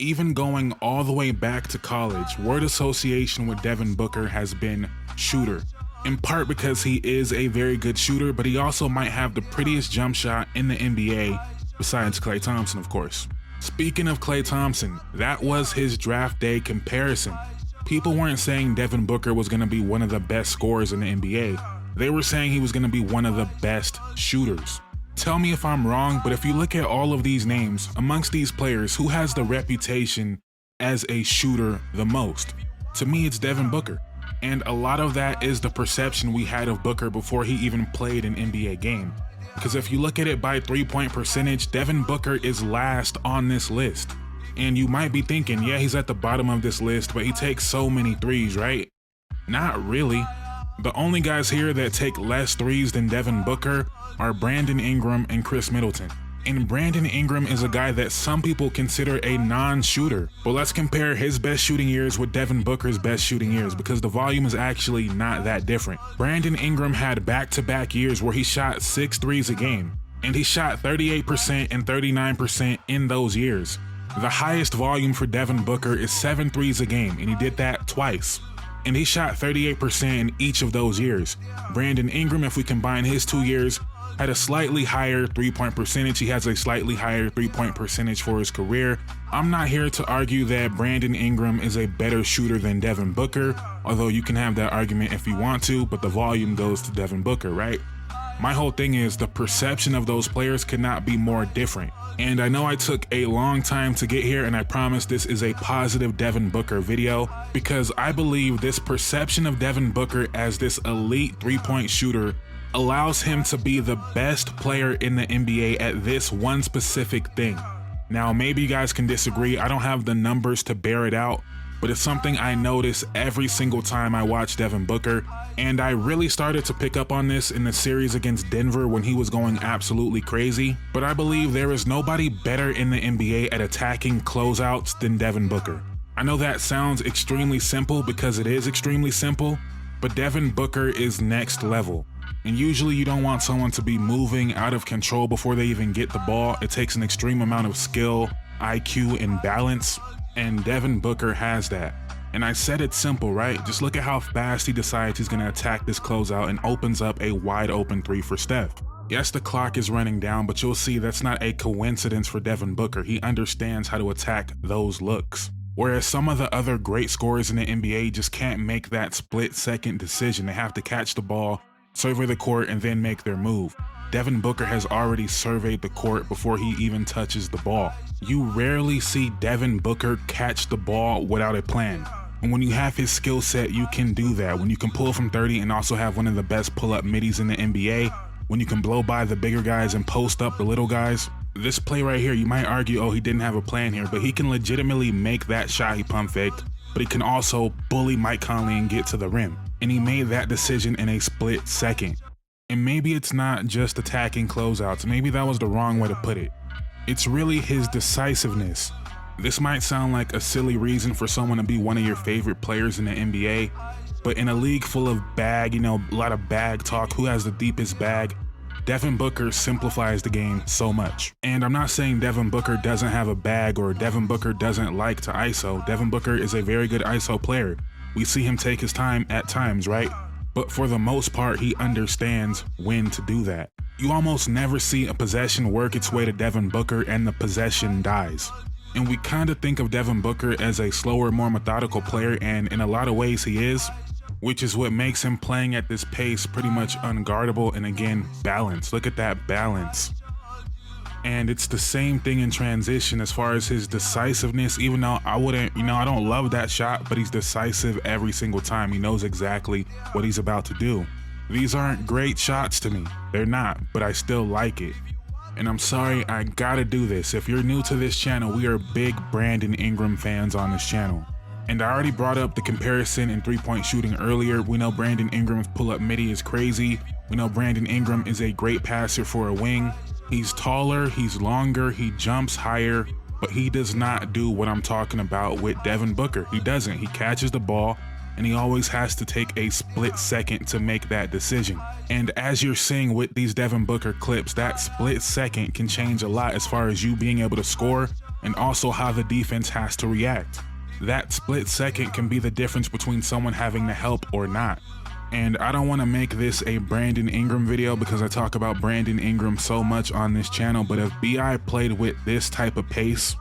Even going all the way back to college, word association with Devin Booker has been shooter. In part because he is a very good shooter, but he also might have the prettiest jump shot in the NBA, besides Klay Thompson, of course. Speaking of Klay Thompson, that was his draft day comparison. People weren't saying Devin Booker was going to be one of the best scorers in the NBA. They were saying he was going to be one of the best shooters. Tell me if I'm wrong, but if you look at all of these names, amongst these players, who has the reputation as a shooter the most? To me, it's Devin Booker. And a lot of that is the perception we had of Booker before he even played an NBA game. Because if you look at it by three-point percentage, Devin Booker is last on this list. And you might be thinking, yeah, he's at the bottom of this list, but he takes so many threes, right? Not really. The only guys here that take less threes than Devin Booker are Brandon Ingram and Chris Middleton. And Brandon Ingram is a guy that some people consider a non-shooter. But let's compare his best shooting years with Devin Booker's best shooting years, because the volume is actually not that different. Brandon Ingram had back-to-back years where he shot 6 threes a game, and he shot 38% and 39% in those years. The highest volume for Devin Booker is 7 threes a game, and he did that twice. And he shot 38% in each of those years. Brandon Ingram, if we combine his 2 years, had a slightly higher three-point percentage. He has a slightly higher three-point percentage for his career. I'm not here to argue that Brandon Ingram is a better shooter than Devin Booker, although you can have that argument if you want to, but the volume goes to Devin Booker, right? My whole thing is the perception of those players could not be more different. And I know I took a long time to get here, and I promise this is a positive Devin Booker video, because I believe this perception of Devin Booker as this elite three-point shooter allows him to be the best player in the NBA at this one specific thing. Now, maybe you guys can disagree. I don't have the numbers to bear it out, but it's something I notice every single time I watch Devin Booker. And I really started to pick up on this in the series against Denver when he was going absolutely crazy. But I believe there is nobody better in the NBA at attacking closeouts than Devin Booker. I know that sounds extremely simple because it is extremely simple, but Devin Booker is next level. And usually you don't want someone to be moving out of control before they even get the ball. It takes an extreme amount of skill, IQ, and balance, and Devin Booker has that. And I said it's simple, right? Just look at how fast he decides he's gonna attack this closeout and opens up a wide open three for Steph. Yes, the clock is running down, but you'll see that's not a coincidence for Devin Booker. He understands how to attack those looks. Whereas some of the other great scorers in the NBA just can't make that split-second decision. They have to catch the ball, survey the court, and then make their move. Devin Booker has already surveyed the court before he even touches the ball. You rarely see Devin Booker catch the ball without a plan. And when you have his skill set, you can do that. When you can pull from 30 and also have one of the best pull-up middies in the NBA, when you can blow by the bigger guys and post up the little guys. This play right here, you might argue, oh, he didn't have a plan here, but he can legitimately make that shot he pump faked, but he can also bully Mike Conley and get to the rim. And he made that decision in a split second. And maybe it's not just attacking closeouts. Maybe that was the wrong way to put it. It's really his decisiveness. This might sound like a silly reason for someone to be one of your favorite players in the NBA, but in a league full of bag, a lot of bag talk, who has the deepest bag, Devin Booker simplifies the game so much. And I'm not saying Devin Booker doesn't have a bag or Devin Booker doesn't like to ISO. Devin Booker is a very good ISO player. We see him take his time at times, right? But for the most part, he understands when to do that. You almost never see a possession work its way to Devin Booker and the possession dies. And we kind of think of Devin Booker as a slower, more methodical player, and in a lot of ways he is, which is what makes him playing at this pace pretty much unguardable, and again, balance. Look at that balance. And it's the same thing in transition as far as his decisiveness, even though I don't love that shot, but he's decisive every single time. He knows exactly what he's about to do. These aren't great shots to me. They're not, but I still like it. And I'm sorry, I gotta do this. If you're new to this channel, we are big Brandon Ingram fans on this channel. And I already brought up the comparison in three-point shooting earlier. We know Brandon Ingram's pull-up midi is crazy. We know Brandon Ingram is a great passer for a wing. He's taller, he's longer, he jumps higher, but he does not do what I'm talking about with Devin Booker. He doesn't. He catches the ball, and he always has to take a split second to make that decision. And as you're seeing with these Devin Booker clips, that split second can change a lot as far as you being able to score and also how the defense has to react. That split second can be the difference between someone having to help or not. And I don't want to make this a Brandon Ingram video because I talk about Brandon Ingram so much on this channel, but if B.I. played with this type of pace,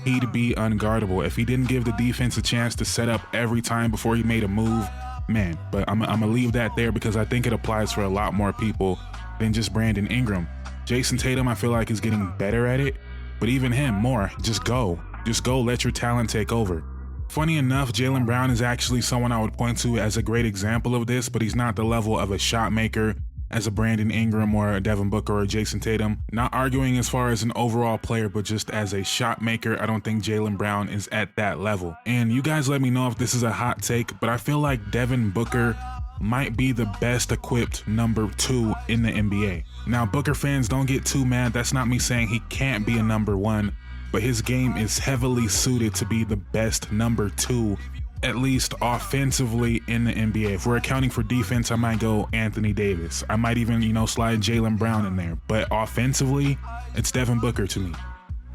he'd be unguardable. If he didn't give the defense a chance to set up every time before he made a move, man. But I'm gonna leave that there because I think it applies for a lot more people than just Brandon Ingram. Jason Tatum, I feel like, is getting better at it, but even him more. Just go, let your talent take over. Funny enough, Jaylen Brown is actually someone I would point to as a great example of this, but he's not the level of a shot maker as a Brandon Ingram or a Devin Booker or Jason Tatum. Not arguing as far as an overall player, but just as a shot maker, I don't think Jaylen Brown is at that level. And you guys let me know if this is a hot take, but I feel like Devin Booker might be the best equipped number 2 in the NBA. Now, Booker fans, don't get too mad. That's not me saying he can't be a number 1, but his game is heavily suited to be the best number 2, at least offensively in the NBA. If we're accounting for defense, I might go Anthony Davis. I might even, slide Jaylen Brown in there, but offensively, it's Devin Booker to me.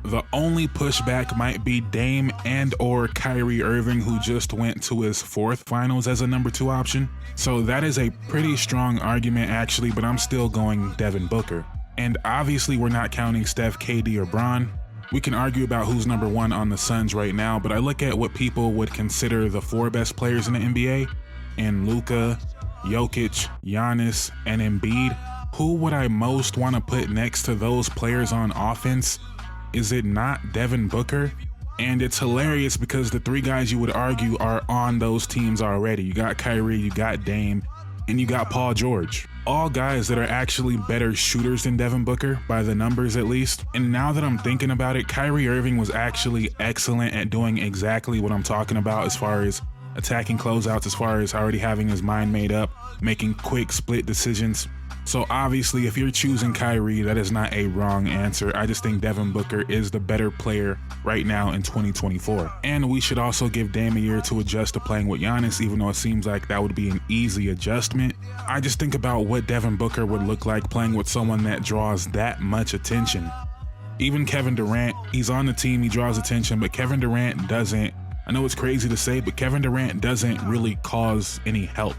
The only pushback might be Dame and or Kyrie Irving, who just went to his 4th finals as a number 2 option. So that is a pretty strong argument actually, but I'm still going Devin Booker. And obviously we're not counting Steph, KD, or Bron. We can argue about who's number 1 on the Suns right now, but I look at what people would consider the 4 best players in the NBA, and Luka, Jokic, Giannis, and Embiid. Who would I most want to put next to those players on offense? Is it not Devin Booker? And it's hilarious because the 3 guys you would argue are on those teams already. You got Kyrie, you got Dame, and you got Paul George. All guys that are actually better shooters than Devin Booker, by the numbers at least. And now that I'm thinking about it, Kyrie Irving was actually excellent at doing exactly what I'm talking about as far as attacking closeouts, as far as already having his mind made up, making quick split decisions. So obviously if you're choosing Kyrie, that is not a wrong answer. I just think Devin Booker is the better player right now in 2024. And we should also give Dame a year to adjust to playing with Giannis, even though it seems like that would be an easy adjustment. I just think about what Devin Booker would look like playing with someone that draws that much attention. Even Kevin Durant, he's on the team, he draws attention, but Kevin Durant doesn't. I know it's crazy to say, but Kevin Durant doesn't really cause any help.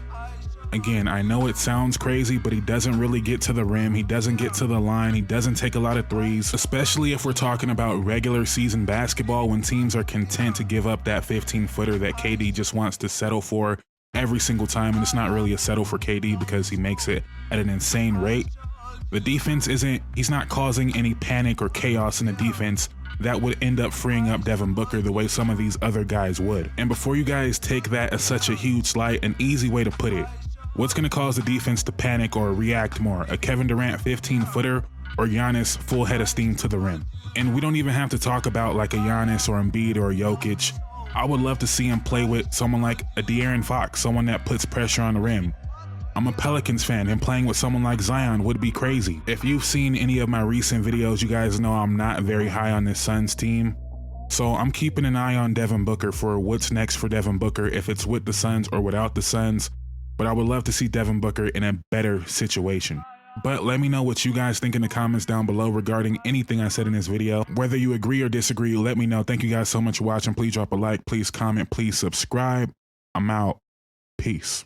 Again, I know it sounds crazy, but he doesn't really get to the rim. He doesn't get to the line. He doesn't take a lot of threes, especially if we're talking about regular season basketball when teams are content to give up that 15-footer that KD just wants to settle for every single time. And it's not really a settle for KD because he makes it at an insane rate. The defense he's not causing any panic or chaos in the defense that would end up freeing up Devin Booker the way some of these other guys would. And before you guys take that as such a huge slight, an easy way to put it, what's going to cause the defense to panic or react more? A Kevin Durant 15-footer or Giannis full head of steam to the rim? And we don't even have to talk about like a Giannis or Embiid or a Jokic. I would love to see him play with someone like a De'Aaron Fox, someone that puts pressure on the rim. I'm a Pelicans fan, and playing with someone like Zion would be crazy. If you've seen any of my recent videos, you guys know I'm not very high on this Suns team. So I'm keeping an eye on Devin Booker for what's next for Devin Booker, if it's with the Suns or without the Suns. But I would love to see Devin Booker in a better situation. But let me know what you guys think in the comments down below regarding anything I said in this video. Whether you agree or disagree, let me know. Thank you guys so much for watching. Please drop a like, please comment, please subscribe. I'm out. Peace.